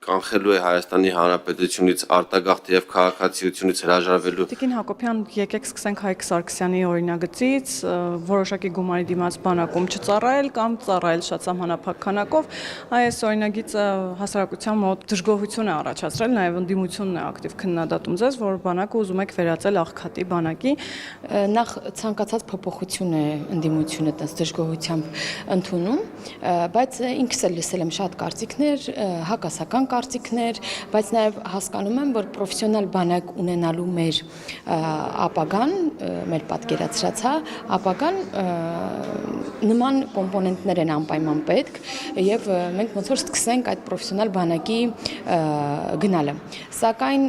կանխելու է Հայաստանի Հանրապետությունից արտագաղթ եւ քաղաքացիությունից հրաժարվելու։ Տիկին Հակոբյան, եկեք սկսենք Հայկ Սարգսյանի օրինագծից, որոշակի գումարի դիմաց բանակում չծառայել կամ ծառայել շատ սահմանափակ քանակով, այս օրինագիծը հասարակության մոտ դժգոհություն է առաջացրել, նաեւ ընդդիմությունն է ակտիվ քննադատում ձեզ, որ բանակը ուզում եք վերածել աղքատի բանակի։ Նախ ցանկացած փոփոխություն է ընդդիմությունը տես դժգոհությամբ ընդունում, բայց ինքս էլ լսել եմ շատ կարծիքներ, հակասական կարծիքներ, բայց նաև հասկանում եմ, որ պրոֆեսիոնալ բանակ ունենալու մեր ապագան, մեր պատկերացրած ապագան նման կոմպոնենտներ են անպայման պետք եւ մենք ոնց որ սկսենք այդ պրոֆեսիոնալ բանակի գնալը։ Սակայն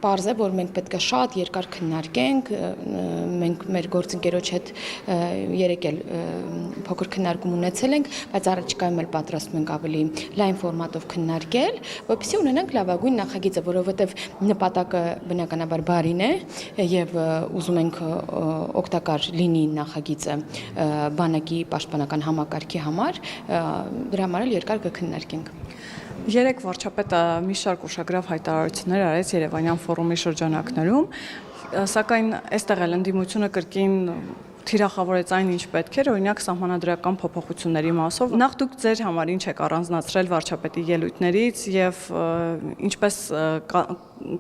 պարզ է, որ մենք պետք է շատ երկար քննարկենք, մենք մեր գործընկերոջ հետ երեք էլ փոքր քննարկում ունեցել ենք, բայց առաջիկայում էլ պատրաստում ենք ավելի լայն ֆորմատով քննարկել, որպեսզի ունենանք լավագույն նախագիծը, որովհետև նպատակը բնականաբար բարին է եւ ուզում ենք օգտակար լինի նախագիծը բանակի պաշտպանական համակարգի համար, դրա համար էլ երկար կքննարկենք։ Երեք վարչապետը մի շարք ուշագրավ հայտարարություններ արեց Երևանյան ֆորումի շրջանակներում, սակայն այստեղ էլ ընդդիմությունը կրկին թիրախավորեց այն, ինչ պետք էր, օրինակ սահմանադրական փոփոխությունների մասով։ Նախ դուք ձեր համար ինչ եք առանձնացրել վարչապետի ելույթներից եւ ինչպես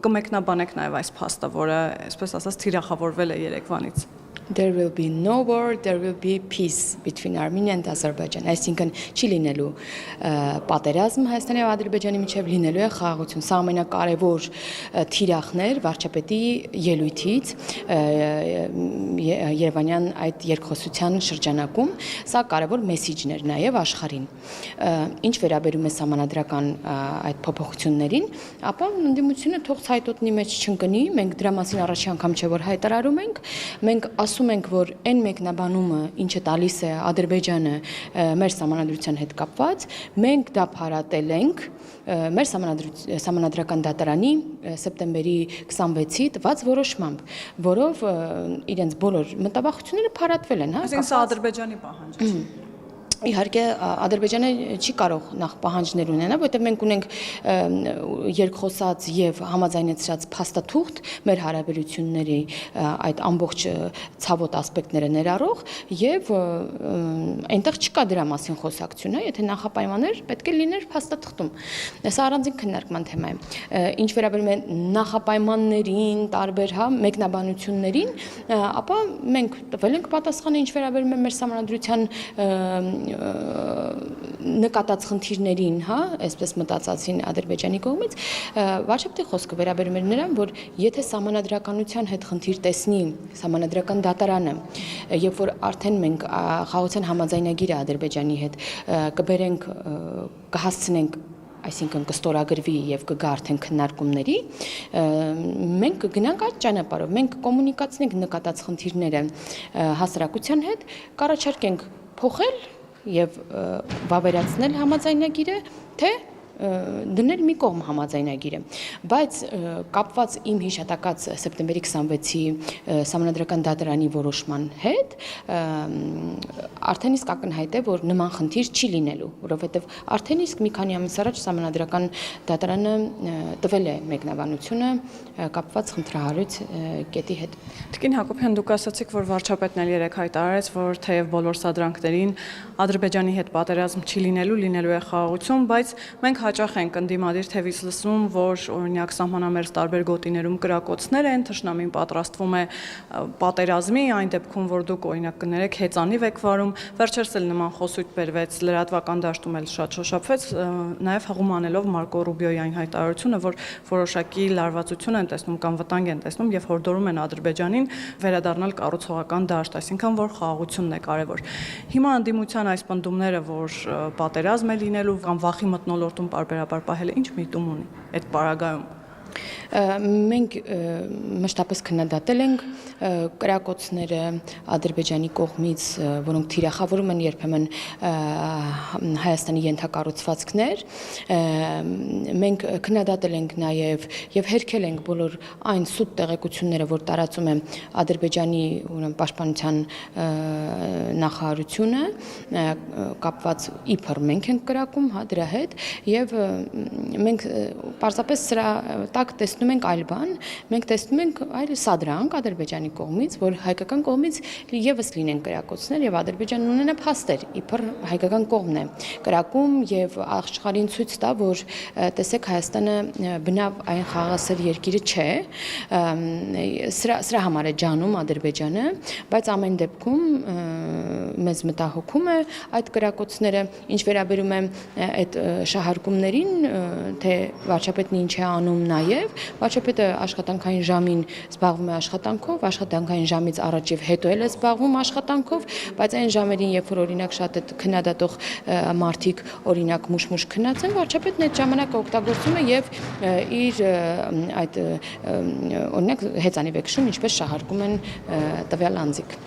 կմեկնաբանեք նաեւ այս փաստը, որը, այսպես ասած, թիրախավորվել է Երևանից։ There will be no war, there will be peace between Armenia and Azerbaijan. Այսինքն չի լինելու պատերազմ Հայաստանի եւ Ադրբեջանի միջեւ, լինելու է խաղաղություն։ Սա ամենակարևոր թիրախներ վարչապետի ելույթից Երևանյան այդ երկխոսության շրջանակում, սա կարևոր մեսիջներ նաեւ աշխարհին։ Ինչ վերաբերում է սահմանադրական այդ փոփոխություններին, ապա ընդդիմությունը թող ցայտոտնի մեջ չընկնի, մենք դրա մասին առաջի անգամ չէ որ հայտարարում ենք, մենք ասում ենք, որ այն մեկնաբանումը, ինչը տալիս է Ադրբեջանը մեր սահմանադրության հետ կապված, մենք դա փարատել ենք մեր սահմանադրական դատարանի սեպտեմբերի 26-ի տված որոշմամբ, որով իրենց բոլոր մտավախությունները փարատվել են, հա։ Այսինքն սա Ադրբեջանի պահանջ է։ Իհարկե Ադրբեջանը չի կարող նախ պահանջներ ունենալ, որտեղ մենք ունենք երկխոսած եւ համաձայնեցրած փաստաթուղթ մեր հարաբերությունների այդ ամբողջ ցավոտ ասպեկտները ներառող եւ այնտեղ չկա դրա մասին խոսակցություն, եթե նախապայմաններ պետք է լիներ փաստաթղթում։ Սա առանձին քննարկման թեմա է։ Ինչ վերաբերում է նախապայմաններին, տարբեր մեկնաբանություններին, ապա մենք տվել ենք պատասխանը, ինչ վերաբերում է մեր սահմանադրության նկատած խնդիրներին, հա, այսպես մտածածին Ադրբեջանի կողմից, վարչապետի խոսքը վերաբերում էր նրան, որ եթե սահմանադրականության հետ խնդիր տեսնի սահմանադրական դատարանը, երբ որ արդեն մենք խաղաղության համաձայնագիրը Ադրբեջանի հետ կբերենք, կհասցնենք, այսինքն կստորագրվի եւ կգա արդեն քննարկումների, մենք կգնանք այդ ճանապարհով, մենք կոմունիկացնենք նկատած խնդիրները հասարակության հետ, կառաջարկենք փոխել եւ վավերացնել համաձայնագիրը, թե դնել մի կողմ համաձայնագիրը, բայց կապված իմ հիշատակած սեպտեմբերի 26-ի սահմանադրական դատարանի որոշման հետ արդեն իսկ ակնհայտ է, որ նման խնդիր չի լինելու, որովհետև արդեն իսկ մի քանի ամիս առաջ սահմանադրական դատարանը տվել է մեկնաբանությունը կապված խնդրահարույց կետի հետ։ Տիկին Հակոբյան, դուք ասացիք, որ վարչապետն էլ երեք հայտարարեց, որ թեև բոլոր սադրանքներին Ադրբեջանի հետ պատերազմ չի լինելու է խաղաղություն, բայց մենք հաճախ ենք ընդդիմադիր թևից լսում, որ օրինակ սահմանամերձ տարբեր գոտիներում կրակոցներ են, թշնամին պատրաստվում է պատերազմի, այն դեպքում, որ դուք օրինակ կներեք հեծանիվ եք վարում, վերջերս էլ նման խոսույթ բերվեց, լրատվական դաշտում էլ շատ շոշափվեց, նաև հղում անելով Մարկո Ռուբիոյի այն հայտարարությունը, որ որոշակի լարվածություն են տեսնում կամ վտանգ են տեսնում եւ հորդորում են Ադրբեջանին վերադառնալ կառուցողական դաշտ, այսինքն որ խաղաղությունն է կարևոր։ Հիմա ընդդիմության այս պնդումները, որ պատերազմ է լինելու կամ վախի մթնոլորտում պարբերաբար պահելը ինչ միտում ունի այդ պարագայում։ Մենք մշտապես քննադատել ենք կրակոցները Ադրբեջանի կողմից, որոնք թիրախավորում են երբեմն Հայաստանի ենթակառուցվածքներ։ Մենք քննադատել ենք նաև եւ հերքել ենք բոլոր այն սուտ տեղեկությունները, որ տարածում է Ադրբեջանի պաշտպանության նախարարությունը, կապված իբր մենք ենք կրակում, հա, դրա հետ, եւ մենք պարզապես սրա տակ տեսնում ենք այլ բան, մենք տեսնում ենք այլ սադրանք Ադրբեջանի կողմից, որ հայկական կողմից եւս լինեն կրակոցներ եւ Ադրբեջանն ունենա փաստեր, իբր հայկական կողմն է կրակում եւ աշխարհին ցույց տա, որ տեսեք Հայաստանը բնավ այն խաղաղասեր երկիրը չէ, սրա համար է ջանում Ադրբեջանը, բայց ամեն դեպքում մեզ մտահոգում է այդ կրակոցները, ինչ վերաբերում է այդ շահարկումներին, թե վարչապետն ինչ է անում նաև, վարչապետը աշխատանքային ժամին զբաղվում է աշխատանքով, աշխատանքային ժամից առաջ եւ հետո էլ է զբաղվում աշխատանքով, բայց այն ժամերին, երբ որ օրինակ շատ այդ քննադատող մարդիկ օրինակ մուշ-մուշ քնած են, վարչապետն այդ ժամանակը օգտագործում է եւ իր այդ օրինակ հեծանիվ է քշում, ինչպես շահարկում են տվյալ անձիկ։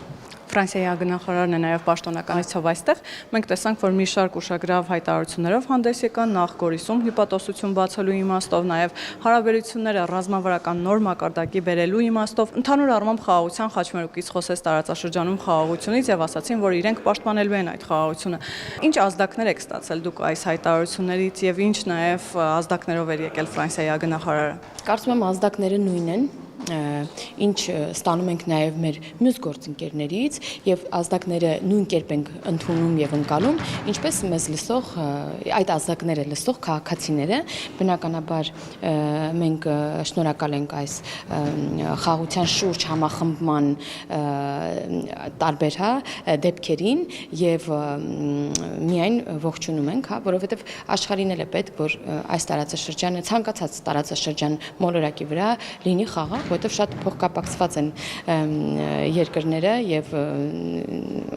Ֆրանսիայի ագնախարարն է նաև պաշտոնականից այստեղ։ Մենք տեսանք, որ մի շարք ուշագրավ հայտարարություններով հանդես եկան նախ Գորիսում հիպատոսություն բացելու իմաստով, նաև հարաբերությունները ռազմավարական նոր մակարդակի բերելու իմաստով։ Ընդհանուր առմամբ խաղաղության խաչմերուկից խոսեց տարածաշրջանում խաղաղությունից եւ ասացին, որ իրենք պաշտպանելու են այդ խաղաղությունը։ Ինչ ազդակներ եք ստացել դուք այս հայտարարություններից եւ ինչ նաև ազդակներով էր եկել Ֆրանսիայի ագնախարարը։ Կարծում եմ ազդակները նույնն են, ինչ ստանում ենք նաև մեր մյուս գործընկերներից եւ ազդակները նույն կերպ ենք ընդունում եւ ընկալում, ինչպես մեզ լսող այդ ազդակները լսող քաղաքացիները, բնականաբար մենք շնորհակալ ենք այս խաղաղության շուրջ համախմբման տարբեր դեպքերին եւ միայն ողջունում ենք, որովհետեւ աշխարհին էլ է պետք, որ այս տարածաշրջանը ցանկացած տարածաշրջան մոլորակի վրա լինի խաղաղ, որտեղ շատ փոխկապակցված են երկրները եւ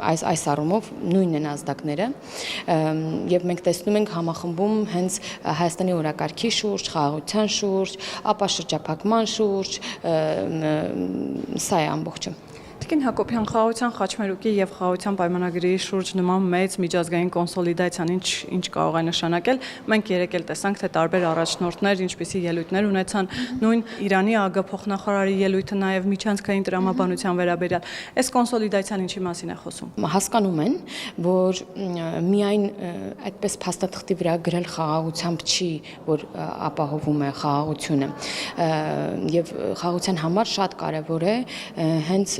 այս առումով նույնն են ազդակները եւ մենք տեսնում ենք համախմբում հենց Հայաստանի օրակարգի շուրջ, խաղաղության շուրջ, ապա շրջափակման շուրջ, սա է ամբողջը։ Տիկին Հակոբյան, խաղաղության խաչմերուկի եւ խաղաղության պայմանագրի շուրջ նման մեծ միջազգային կոնսոլիդացիան ինչ կարող է նշանակել։ Մենք երեք էլ տեսանք, թե տարբեր առաջնորդներ ինչպիսի ելույթներ ունեցան, նույն Իրանի ԱԳ փոխնախարարի ելույթը նաեւ միջանցքային տրամաբանության վերաբերյալ։ Այս կոնսոլիդացիան ինչի մասին է խոսում։ Հասկանում են, որ միայն այդպես փաստաթղթի վրա գրել խաղաղությամբ չի, որ ապահովում է խաղաղությունը եւ խաղաղության համար շատ կարեւոր է հենց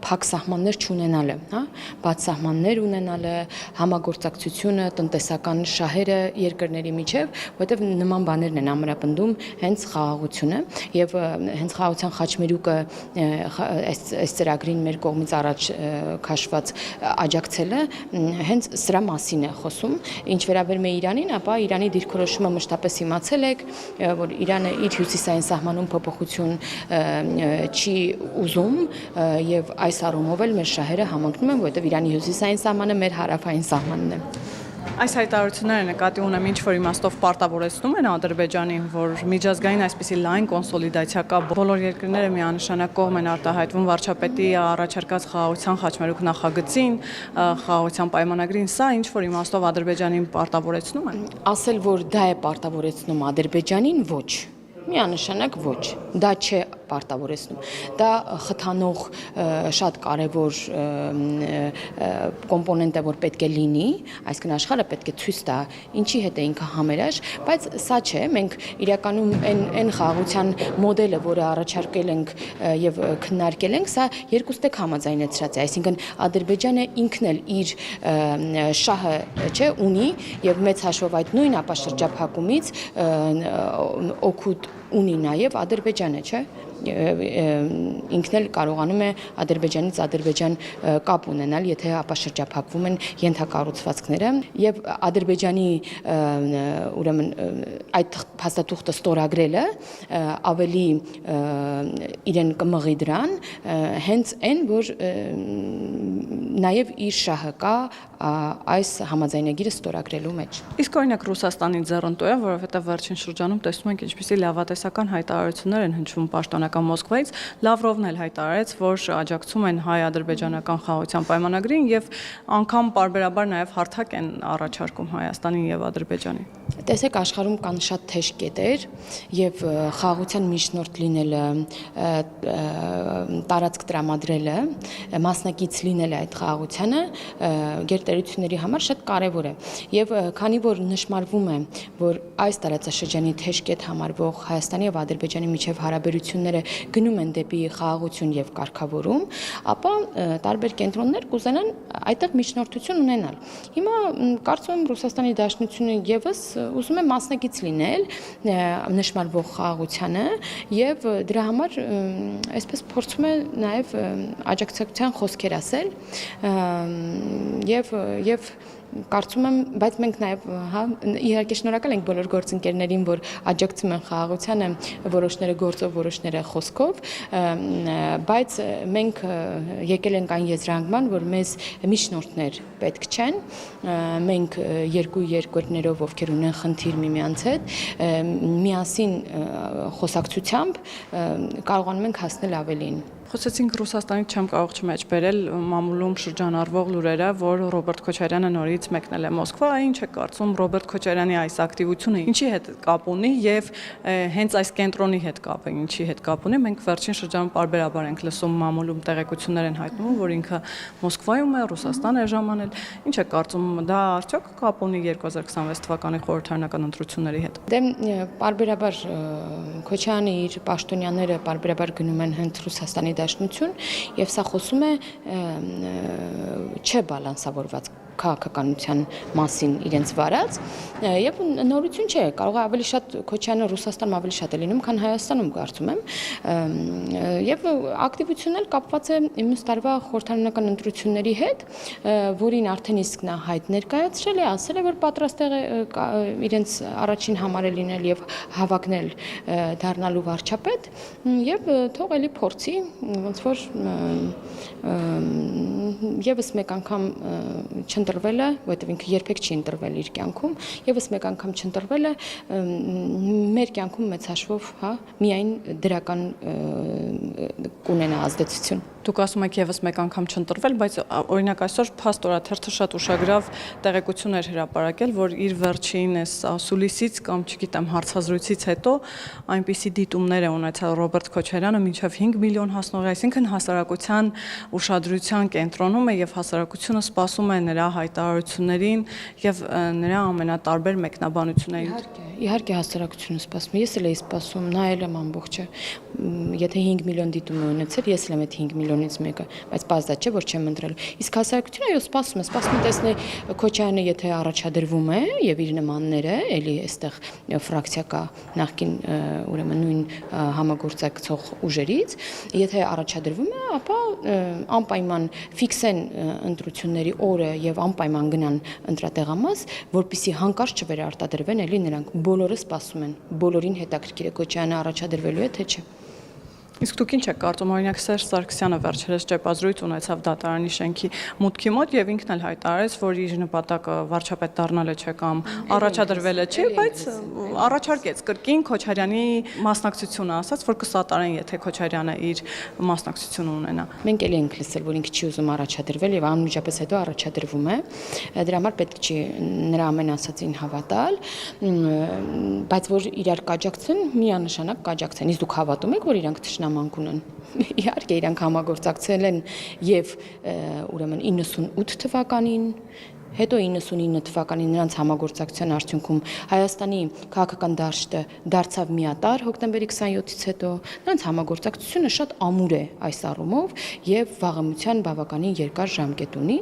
փակ սահմաններ չունենալը, հա, բաց սահմաններ ունենալը, համագործակցությունը, տնտեսական շահերը երկրների միջև, որտեղ նման բաներն են ամրապնդում հենց խաղաղությունը եւ հենց խաղաղության խաչմերուկը այս ծրագրին մեր կողմից առաջ քաշված աջակցելը հենց սրա մասին է խոսում։ Ինչ վերաբերում է Իրանին, ապա Իրանի դիրքորոշումը մշտապես իմացել եք, որ Իրանը իր հյուսիսային սահմանում փոփոխություն չի ուզում եւ այս առումով էլ մեր շահերը համընկնում են, որովհետև Իրանի հյուսիսային սահմանը մեր հարավային սահմանն է։ Այս հայտարարությունները նկատի ունեմ ինչ որ իմաստով պարտավորեցնում են Ադրբեջանին, որ միջազգային այսպիսի լայն կոնսոլիդացիա կա, բոլոր երկրները միանշանակ կողմ են արտահայտվում վարչապետի առաջարկած խաղաղության խաչմերուկ նախագծին, խաղաղության պայմանագրին, սա ինչ որ իմաստով Ադրբեջանին պարտավորեցնում են։ Ասել, որ դա է պարտավորեցնում Ադրբեջանին, ոչ։ Միանշանակ ոչ, դա չէ պարտավորեցնում, դա խթանող շատ կարևոր կոմպոնենտ է, որ պետք է լինի, այսինքն աշխարհը պետք է ցույց տա ինչի հետ է ինքը համերաշխ, բայց սա չէ, մենք իրականում այն խաղաղության մոդելը, որը առաջարկել ենք եւ քննարկել ենք, սա երկուստեք համաձայնեցրած է, այսինքն Ադրբեջանը ինքն էլ իր շահը չէ ունի եւ մեծ հաշվով այդ նույն ապաշրջափակումից օգուտ ունի նաև Ադրբեջանը, չէ՞, ինքն էլ կարողանում է Ադրբեջանից Ադրբեջան կապ ունենալ, եթե ապաշրջափակվում են ենթակառուցվածքները եւ Ադրբեջանի ուրեմն այդ փաստաթուղթը ստորագրելը ավելի իրեն կմղի դրան հենց այն, որ նաև իր շահը կա այս համաձայնագիրը ստորագրելու մեջ։ Իսկ օրինակ Ռուսաստանի ձեռնտու է, որովհետև վերջին շրջանում տեսնում ենք ինչպիսի լավատեսական հայտարարություններ են հնչում պաշտոնական Մոսկվայից, Լավրովն էլ հայտարարեց, որ աջակցում են հայ-ադրբեջանական խաղաղության պայմանագրին եւ անգամ պարբերաբար նաեւ հարթակ են առաջարկում Հայաստանին եւ Ադրբեջանին։ Տեսեք, աշխարհում կան շատ թեժ կետեր եւ խաղաղության միջնորդ լինելը, տարածք տրամադրելը, մասնակից լինելը այդ խաղաղությանը գերտերությունների համար շատ կարեւոր է։ Եվ քանի որ նշмарվում է, որ այս տարածաշրջանի թեժ կետ համարվող Հայաստանի եւ Ադրբեջանի միջև հարաբերությունները գնում են դեպի խաղաղություն եւ կարգավորում, ապա տարբեր կենտրոններ կուզենան այդտեղ միջնորդություն ունենալ։ Հիմա կարծում եմ Ռուսաստանի Դաշնությունը եւս ուզում է մասնակից լինել նշмарվող խաղաղությանը եւ դրա համար այսպես փորձում է նաեւ աջակցության խոսքեր ասել եւ կարծում եմ, բայց մենք նաև, իհարկե շնորհակալ ենք բոլոր գործընկերներին, որ աջակցում են խաղաղությանը, որոշները գործով, որոշները խոսքով, բայց մենք եկել ենք այն եզրահանգման, որ մեզ միջնորդներ պետք չեն, մենք երկու երկրներով, ովքեր ունեն խնդիր միմյանց հետ, միասին խոսակցությամբ կարողանում ենք հասնել ավելին։ Խոսեցինք Ռուսաստանից, չեմ կարող չմեջ բերել մամուլում շրջանառվող լուրերը, որ Ռոբերտ Քոչարյանը նորից մեկնել է Մոսկվա, ինչ է կարծում Ռոբերտ Քոչարյանի այս ակտիվությունը ինչի հետ կապ ունի եւ հենց այս կենտրոնի հետ կապը ինչի հետ կապ ունի։ Մենք վերջին շրջանում պարբերաբար ենք լսում մամուլում տեղեկություններ են հայտնում, որ ինքը Մոսկվայում է, Ռուսաստան է ժամանել։ Ինչ է կարծում, դա արդյոք կապ ունի 2026 թվականի խորհրդարանական ընտրությունների հետ։ Դե պարբերաբար Քոչարյանը իր պաշտոնյաները պարբերաբար գնում են հենց Ռուսաստանի Դաշնություն եւ սա խոսում է չբալանսավորված քաղաքականության մասին իրենց վարած եւ նորություն չէ, կարող է ավելի շատ Քոչարյանը Ռուսաստանում ավելի շատ է լինում, քան Հայաստանում կարծում եմ եւ ակտիվությունն էլ կապված է մյուս տարվա խորհրդարանական ընտրությունների հետ, որին արդեն իսկ նա հայտ ներկայացրել է, ասել է, որ պատրաստ է իրենց առաջին համարը լինել եւ հավակնել դառնալու վարչապետ եւ թող էլի փորձի ոնց որ եւս մեկ անգամ չընտրվել է, որովհետև ինքը երբեք չի ընտրվել իր կյանքում, եւս մեկ անգամ չընտրվել է մեր կյանքում մեծ հաշվով, միայն դրական կունենա ազդեցություն։ Դուք ասում եք եւս մեկ անգամ չընտրվել, բայց օրինակ այսօր Փաստորաթերթը շատ ուշագրավ տեղեկություն էր հրապարակել, որ իր վերջին այս սուլիսից կամ չգիտեմ հարցազրույցից հետո այնպիսի դիտումներ է ունեցել Ռոբերտ Քոչարյանը մինչև 5 միլիոն հասնող, այսինքն հասարակության ուշադրության կենտրոնում է եւ հասարակությունը սպասում է նրա հայտարարություններին եւ նրա ամենատարբեր մեկնաբանություններին։ Իհարկե հասարակությունը սպասում է, ես էլ էի սպասում, նայել եմ ամբողջը, եթե 5 միլիոն դիտում է ունեցել, ես էլ եմ այդ 5 միլիոնից մեկը, բայց բազա չէ, որ չեմ ընտրել։ Իսկ հասարակությունը այո սպասում է տեսնել Քոչարյանը եթե առաջադրվում է եւ իր նմանները, էլի այստեղ ֆրակցիա կա նախկին ուրեմն նույն համագործակցող ուժերից, եթե առաջադրվում է, ապա անպայման ֆիքսեն ընտրությունների օրը եւ անպայման գնան ընտրատեղամաս, որպեսզի հանկարծ չվերարտադրվեն, էլի նրանք բոլորը սպասում են, բոլորին հետաքրքիր է Քոչարյանը առաջադրվելու է թե չէ։ Իսկ դուք ինչ եք կարծում, օրինակ Սերժ Սարգսյանը վերջերս ճեպազրույց ունեցավ դատարանի շենքի մուտքի մոտ եւ ինքն էլ հայտարարեց, որ իր նպատակը վարչապետ դառնալը չէ կամ առաջադրվելը չէ, բայց առաջարկեց կրկին Քոչարյանի մասնակցությունը, ասաց, որ կսատարեն, եթե Քոչարյանը իր մասնակցությունը ունենա։ Մենք էլ ենք լսել, որ ինքը չի ուզում առաջադրվել եւ անմիջապես հետո առաջադրվում է։ Դրա համար պետք չի նրա ամեն ասածին հավատալ, բայց որ իրար կաջակցեն, միանշանակ կաջակցեն։ Իսկ դուք հավատում եք, որ իրանք նամանք ունեն։ Իհարկե իրանք համագործակցել են եւ ուրեմն 98 թվականին, հետո 99 թվականին նրանց համագործակցության արդյունքում Հայաստանի քաղաքական դաշտը դարձավ միատար հոկտեմբերի 27-ից հետո, նրանց համագործակցությունը շատ ամուր է այս առումով եւ վաղեմության բավականին երկար ժամկետ ունի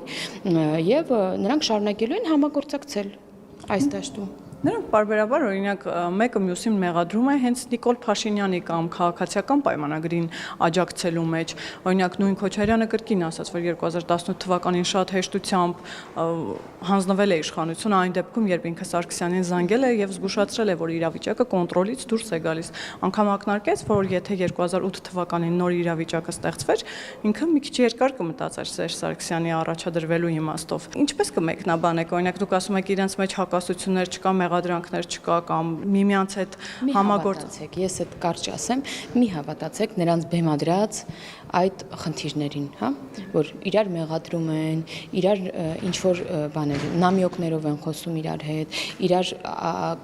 եւ նրանք շարունակելու են համագործակցել այս դաշտում։ Նրանք բարբերաբար օրինակ մեկը մյուսին մեղադրում է հենց Նիկոլ Փաշինյանի կամ քաղաքացիական պայմանագրին աջակցելու մեջ։ Օրինակ նույն Քոչարյանը կրկին ասաց, որ 2018 թվականին շատ հեշտությամբ հանձնվել է իշխանությունը այն դեպքում, երբ ինքը Սարգսյանին զանգել է եւ զգուշացրել է, որ իրավիճակը կոնտրոլից դուրս է գալիս։ Անկամ ակնարկեց, որ եթե 2008 թվականին նոր իրավիճակը ստեղծվեր, ինքը մի քիչ երկար կմտածեր Սերժ Սարգսյանի առաջադրվելու իմաստով։ Ինչպես կմեկնաբանեք, օրինակ դուք ասում եք իրենց մեջ հակասություններ չկա, մեղադրանքներ չկա կամ միմյանց հետ համագործակցեք, ես այդ կարճ ասեմ, մի հավատացեք նրանց բեմադրած այդ խնդիրներին, հա, որ իրար մեղադրում են, իրար ինչ որ բաներ, նամյոկներով են խոսում իրար հետ, իրար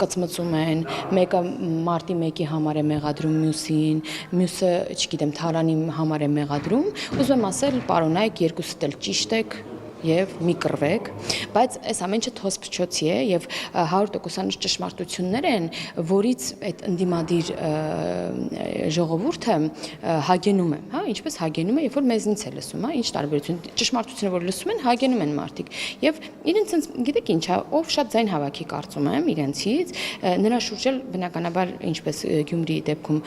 կծմծում են, մեկը մարտի 1-ի համար է մեղադրում մյուսին, մյուսը, չգիտեմ, Թարանի համար է մեղադրում, ուզում եմ ասել, պարոնայք, երկուսդ էլ ճիշտ եք եւ մի կռվեք, բայց այս ամեն ինչը թոսփչոցի է եւ 100% ճշմարտություններ են, որից այդ ընդդիմադիր ժողովուրդը հագենում է, հա, ինչպես հագենում է, երբ որ մեզնից է լսում, հա, ինչ տարբերություն, ճշմարտությունը որ լսում են, հագենում են մարդիկ եւ իրենց ինձ գիտեք ինչ, ով շատ ձայն հավաքի կարծում եմ իրենցից, նրա շուրջ էլ բնականաբար ինչպես Գյումրիի դեպքում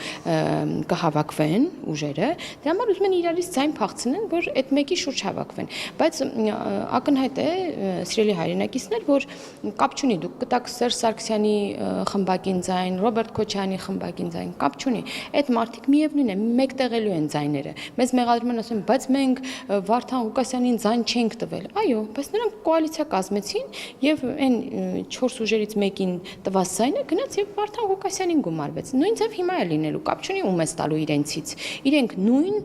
կհավաքվեն ուժերը, դրա համար ուզում են իրարից ձայն փախցնեն, որ այդ մեկի շուրջ հավաքվեն, բայց ակնհայտ է սիրելի հայրենակիցներ, որ կապ չունի, դուք կտաք Սերժ Սարգսյանի խմբակին ձայն, Ռոբերտ Քոչարյանի խմբակին ձայն, կապ չունի։ Այդ մարդիկ միևնույն է, մեկտեղելու են ձայները։ Մեզ մեղադրում են ասում, բայց մենք Վարդան Ղուկասյանին ձայն չենք տվել։ Այո, բայց նրանք կոալիցիա կազմեցին եւ այն 4 ուժերից մեկին տված ձայնը գնաց եւ Վարդան Ղուկասյանին գումարվեց։ Նույն ձև հիմա է լինելու, կապ չունի ում է տալու իրենցից։ Իրենք նույն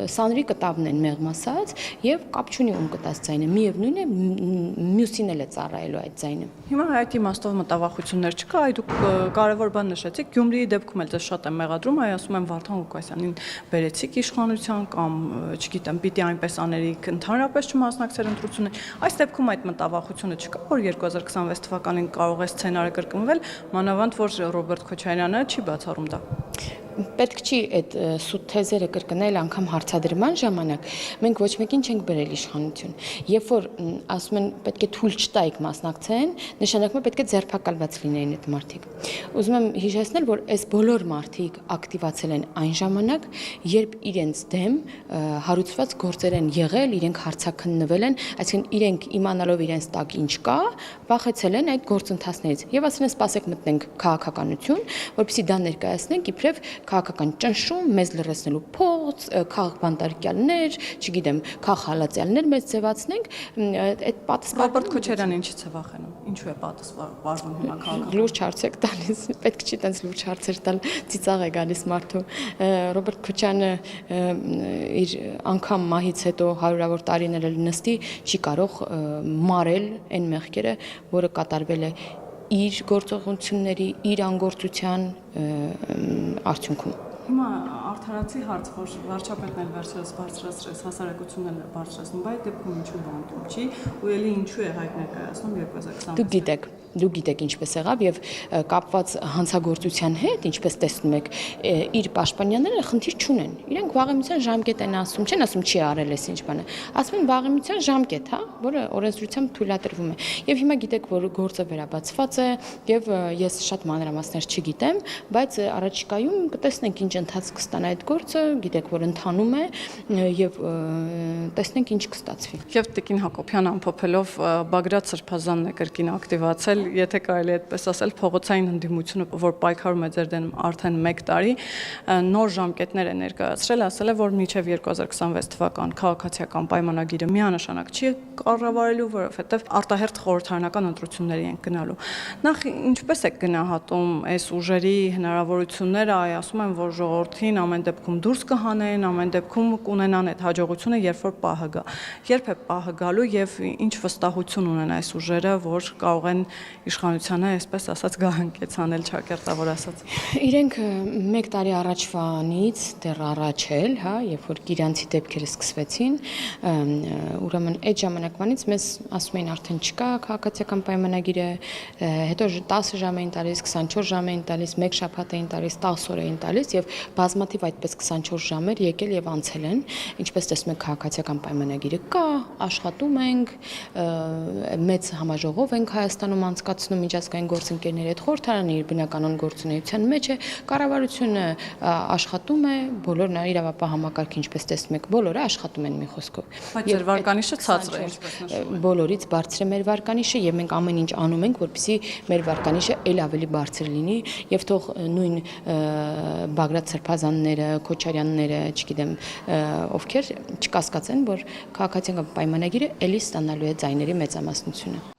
սանրի կտավն են մեղմ ասած եւ կապ չունի ում կտած ձայնը, միևնույն է մյուսին էլ է ծառայելու այդ ձայնը։ Հիմա այդ իմաստով մտավախություններ չկա, այ դուք կարևոր բան նշեցիք, Գյումրիի դեպքում էլ դες շատ եմ մեղադրում, այ ասում եմ Վարդան Ղուկասյանին բերեցիք իշխանության կամ չգիտեմ, պիտի այնպես աներիք ընդհանրապես չմասնակցեր ընտրություններին։ Այս դեպքում այդ մտավախությունը չկա, որ 2026 թվականին կարող է սցենարը կրկնվել, մանավանդ որ Ռոբերտ Քոչարյանը չի բացառում դա։ Պետք չի այդ սուտ թեզերը կրկնել անգամ հարցադրման ժամանակ, մենք ոչ մեկին չենք բերել իշխանություն։ Երբ որ ասում են պետք է թույլ չտայք մասնակցեն, նշանակում է պետք է ձերբակալված լինեին այդ մարդիկ։ Ուզում եմ հիշեցնել, որ այս բոլոր մարդիկ ակտիվացել են այն ժամանակ, երբ իրենց դեմ հարուցված գործեր են եղել, իրենք հարցաքննվել են, այսինքն իրենք իմանալով իրենց տակ ինչ կա, վախեցել են այդ գործընթացներից եւ ասել են սպասեք մտնենք քաղաքականություն, որպեսզի դա ներկայացնենք իբրև քաղաքական ճնշում, մեզ լրացնելու փող, քաղաքբանտարկյալներ, չգիտեմ, քաղաքհալածյալներ մեզ ձևացնենք, այդ պատասխանը Ռոբերտ Քոչարյանը ինչից է վախենում։ Ինչու է պատասխանվում հիմա քաղաքական։ Լուրջ հարց եք տալիս, պետք չի տենց լուրջ հարցեր տալ, ծիծաղ է գալիս մարդու։ Ռոբերտ Քոչարյանը իր անգամ մահից հետո հարյուրավոր տարիներ էլ նստի, չի կարող մարել այն մեղքերը, որը կատարվել է իր գործողությունների, իր անգործության արդյունքում։ Հիմա արդարացի հարց, որ վարչապետն էլ վերջերս բարձրացրեց, հասարակությունն էլ բարձրացնում, բայց դեպքում ինչու բանտում չի, ու ելի ինչու է հայտ ներկայացնում 2026։ Դուք գիտեք ինչպես եղավ եւ կապված հանցագործության հետ, ինչպես տեսնում եք, իր պաշտպանյանները խնդիր չունեն։ Իրենք վաղեմիության ժամկետ են ասում, չեն ասում չի արել էս ինչ բանը։ Ասում են վաղեմիության ժամկետ, հա, որը օրենսդրությամբ թույլատրվում է։ Եվ հիմա գիտեք, որ գործը վերաբացված է եւ ես շատ մանրամասներ չգիտեմ, բայց առաջիկայում կտեսնենք ինչ ընթացք կստանա այդ գործը, գիտեք, որ ընթանում է եւ տեսնենք ինչ կստացվի։ Եվ Տիկին Հակոբյան ամփոփելով Բագրատ Սրբազանն է կրկին ակտիվացել, եթե կարելի է այդպես ասել, փողոցային ընդդիմությունը, որ պայքարում է ձեր դեմ արդեն 1 տարի, նոր ժամկետներ է ներկայացրել, ասել է, որ մինչև 2026 թվական քաղաքացիական պայմանագիրը միանշանակ չի կառավարելու, որովհետեւ արտահերթ խորհրդարանական ընտրությունների են գնալու։ Նախ ինչպես է գնահատում այս ուժերի հնարավորությունները, այ ասում են, որ ժողովրդին ամեն դեպքում դուրս կհանեն, ամեն դեպքում կունենան այդ հաջողությունը, երբ որ պահը գա։ Երբ է պահը գալու եւ ինչ վստահություն ունեն այս ուժերը, որ կարող են իշխանությանը, այսպես ասած, գահանկեցանել ճակերտավոր ասած։ Իրենք 1 տարի առաջվանից դեռ առաջ էլ, հա, երբ որ Գիրանցի դեպքերը սկսվեցին, ուրեմն այդ ժամանակվանից մեզ ասում էին արդեն չկա քաղաքացիական պայմանագիրը, հետո 10 ժամ էին տալիս, 24 ժամ էին տալիս, 1 շաբաթ էին տալիս, 10 օր էին տալիս եւ բազմաթիվ այդպես 24 ժամեր եկել եւ անցել են, ինչպես տեսնում եք քաղաքացիական պայմանագիրը կա, աշխատում ենք, մեծ համաժողով ենք Հայաստանում անցկացնում միջազգային գործընկերների հետ, խորհրդարանը իր բնականon գործունեության մեջ է, կառավարությունը աշխատում է, բոլորն իրավապահ համակարգը ինչպես տեսնում եք, բոլորը աշխատում են մի խոսքով։ Բայց ձեր վարկանիշը ցածր է, ինչպես նշվում է։ Բոլորից բարձր է մեր վարկանիշը եւ մենք ամեն ինչ անում ենք, որպեսզի մեր վարկանիշը ել ավելի բարձր լինի եւ թող նույն Բագրատ Սրբազանները, Քոչարյանները, չգիտեմ, ովքեր չկասկածեն, որ քաղաքացիական պայմանագիրը ելի ստանալու է ձայների մեծամասնությունը։